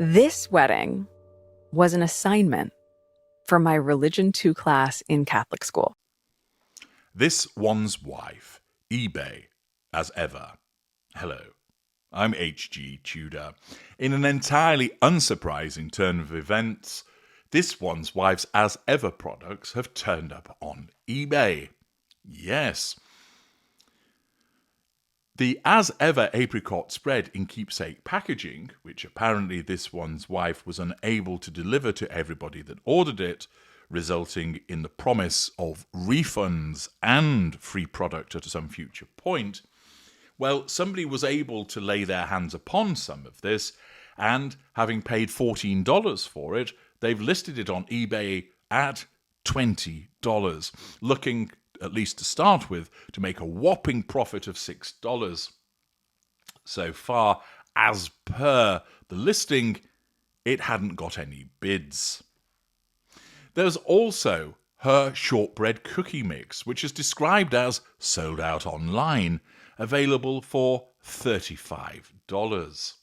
This wedding was an assignment for my Religion 2 class in Catholic school. This one's wife, eBay, as ever. Hello, I'm HG Tudor. In an entirely unsurprising turn of events, this one's wife's as ever products have turned up on eBay. Yes. The as ever apricot spread in keepsake packaging, which apparently this one's wife was unable to deliver to everybody that ordered it, resulting in the promise of refunds and free product at some future point. Well, somebody was able to lay their hands upon some of this, and having paid $14 for it, they've listed it on eBay at $20, looking, at least to start with, to make a whopping profit of $6. So far, as per the listing, it hadn't got any bids. There's also her shortbread cookie mix, which is described as sold out online, available for $35.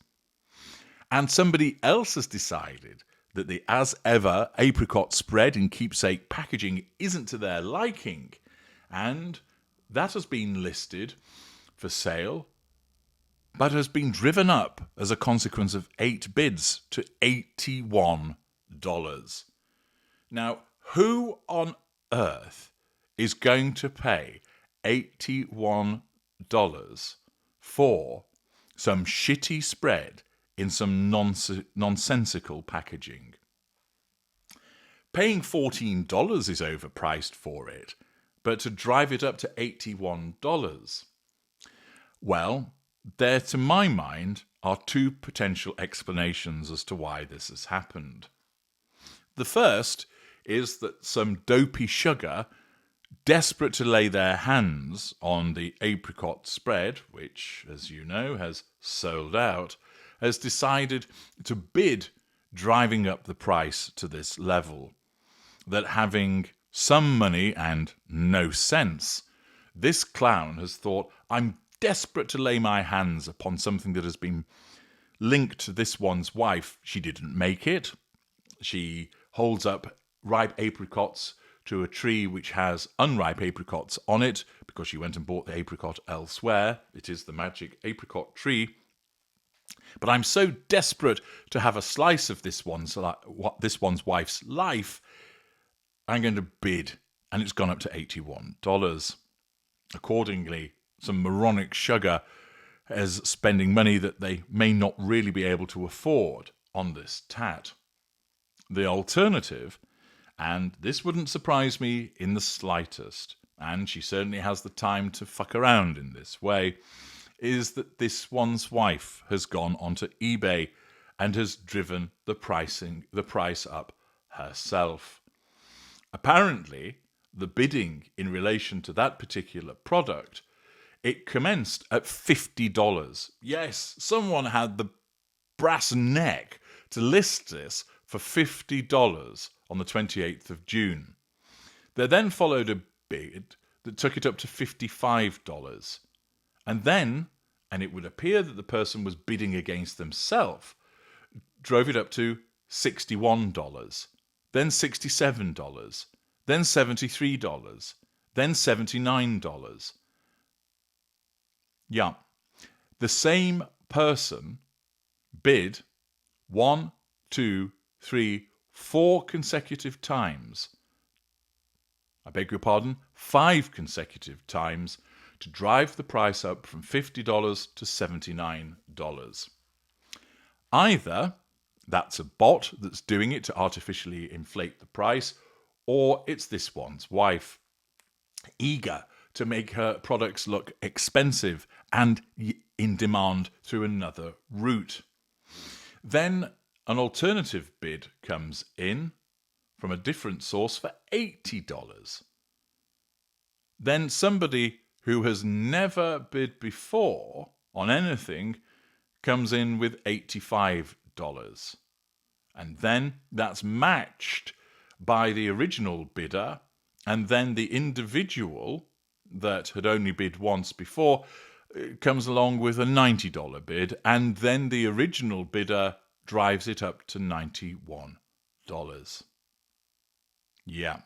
And somebody else has decided that the as ever apricot spread in keepsake packaging isn't to their liking, and that has been listed for sale, but has been driven up as a consequence of 8 bids to $81. Now, who on earth is going to pay $81 for some shitty spread in some nonsensical packaging? Paying $14 is overpriced for it, but to drive it up to $81, well, there, to my mind, are 2 potential explanations as to why this has happened. The first is that some dopey sugar, desperate to lay their hands on the apricot spread, which, as you know, has sold out, has decided to bid, driving up the price to this level. That having some money and no sense, this clown has thought, I'm desperate to lay my hands upon something that has been linked to this one's wife. She didn't make it. She holds up ripe apricots to a tree which has unripe apricots on it because she went and bought the apricot elsewhere. It is the magic apricot tree. But I'm so desperate to have a slice of this one's wife's life, I'm going to bid, and it's gone up to $81. Accordingly, some moronic sugar is spending money that they may not really be able to afford on this tat. The alternative, and this wouldn't surprise me in the slightest, and she certainly has the time to fuck around in this way, is that this one's wife has gone onto eBay and has driven the price up herself. Apparently, the bidding in relation to that particular product, it commenced at $50. Yes, someone had the brass neck to list this for $50 on the 28th of June. There then followed a bid that took it up to $55. And then, and it would appear that the person was bidding against themselves, drove it up to $61, then $67, then $73, then $79. Yeah, the same person bid 1, 2, 3, 4 consecutive times. I beg your pardon, 5 consecutive times to drive the price up from $50 to $79. Either that's a bot that's doing it to artificially inflate the price, or it's this one's wife, eager to make her products look expensive and in demand through another route. Then an alternative bid comes in from a different source for $80. Then somebody who has never bid before on anything comes in with $85. And then that's matched by the original bidder, and then the individual that had only bid once before comes along with a $90 bid, and then the original bidder drives it up to $91. Yeah.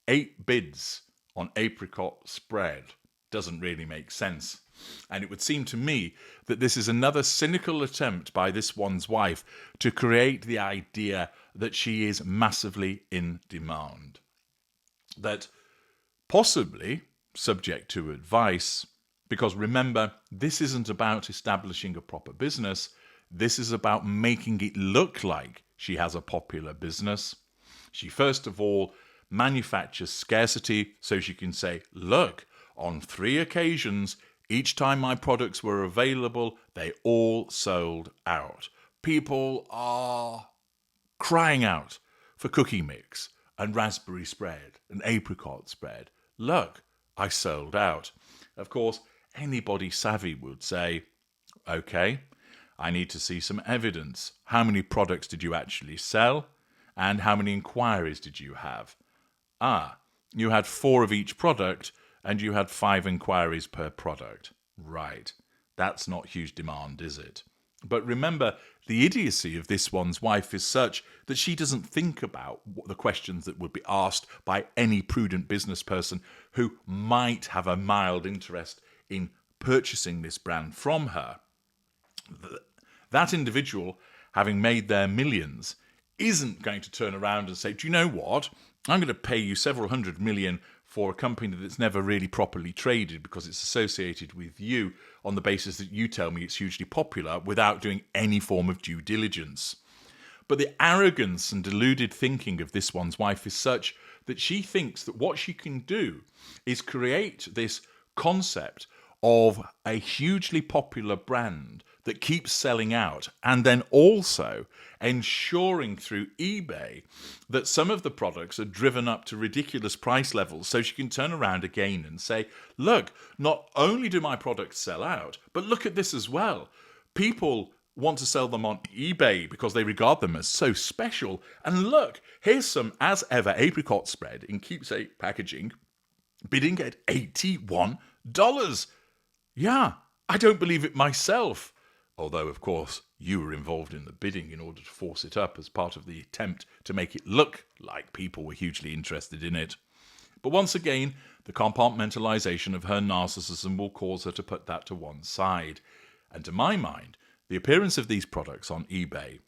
8 bids on apricot spread doesn't really make sense. And it would seem to me that this is another cynical attempt by this one's wife to create the idea that she is massively in demand. That possibly, subject to advice, because remember, this isn't about establishing a proper business, this is about making it look like she has a popular business. She first of all manufactures scarcity so she can say, look, on 3 occasions, each time my products were available, they all sold out. People are crying out for cookie mix and raspberry spread and apricot spread. Look, I sold out. Of course, anybody savvy would say, okay, I need to see some evidence. How many products did you actually sell? And how many inquiries did you have? You had 4 of each product and you had 5 inquiries per product. Right. That's not huge demand, is it? But remember, the idiocy of this one's wife is such that she doesn't think about the questions that would be asked by any prudent business person who might have a mild interest in purchasing this brand from her. That individual, having made their millions, isn't going to turn around and say, do you know what? I'm going to pay you several hundred million for a company that's never really properly traded because it's associated with you on the basis that you tell me it's hugely popular without doing any form of due diligence. But the arrogance and deluded thinking of this one's wife is such that she thinks that what she can do is create this concept of a hugely popular brand that keeps selling out, and then also ensuring through eBay that some of the products are driven up to ridiculous price levels so she can turn around again and say, look, not only do my products sell out, but look at this as well. People want to sell them on eBay because they regard them as so special. And look, here's some as ever apricot spread in keepsake packaging, bidding at $81. Yeah, I don't believe it myself. Although, of course, you were involved in the bidding in order to force it up as part of the attempt to make it look like people were hugely interested in it. But once again, the compartmentalization of her narcissism will cause her to put that to one side. And to my mind, the appearance of these products on eBay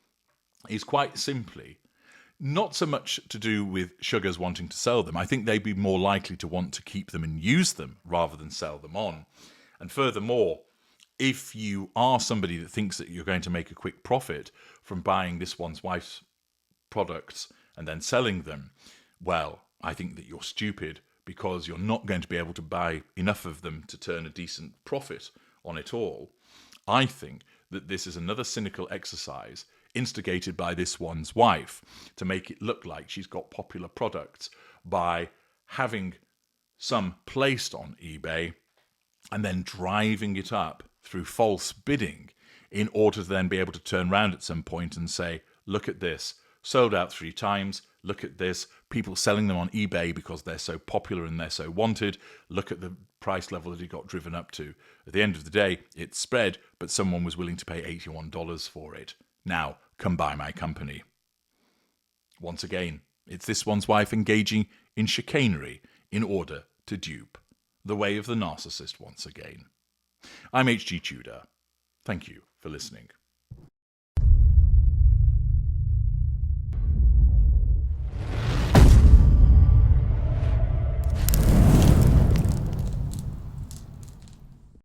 is quite simply not so much to do with sugars wanting to sell them. I think they'd be more likely to want to keep them and use them rather than sell them on. And furthermore, if you are somebody that thinks that you're going to make a quick profit from buying this one's wife's products and then selling them, well, I think that you're stupid because you're not going to be able to buy enough of them to turn a decent profit on it all. I think that this is another cynical exercise instigated by this one's wife to make it look like she's got popular products by having some placed on eBay and then driving it up through false bidding in order to then be able to turn around at some point and say, look at this, sold out 3 times, look at this, people selling them on eBay because they're so popular and they're so wanted, look at the price level that it got driven up to. At the end of the day, it spread, but someone was willing to pay $81 for it. Now, come buy my company. Once again, it's this one's wife engaging in chicanery in order to dupe. The way of the narcissist once again. I'm HG Tudor. Thank you for listening.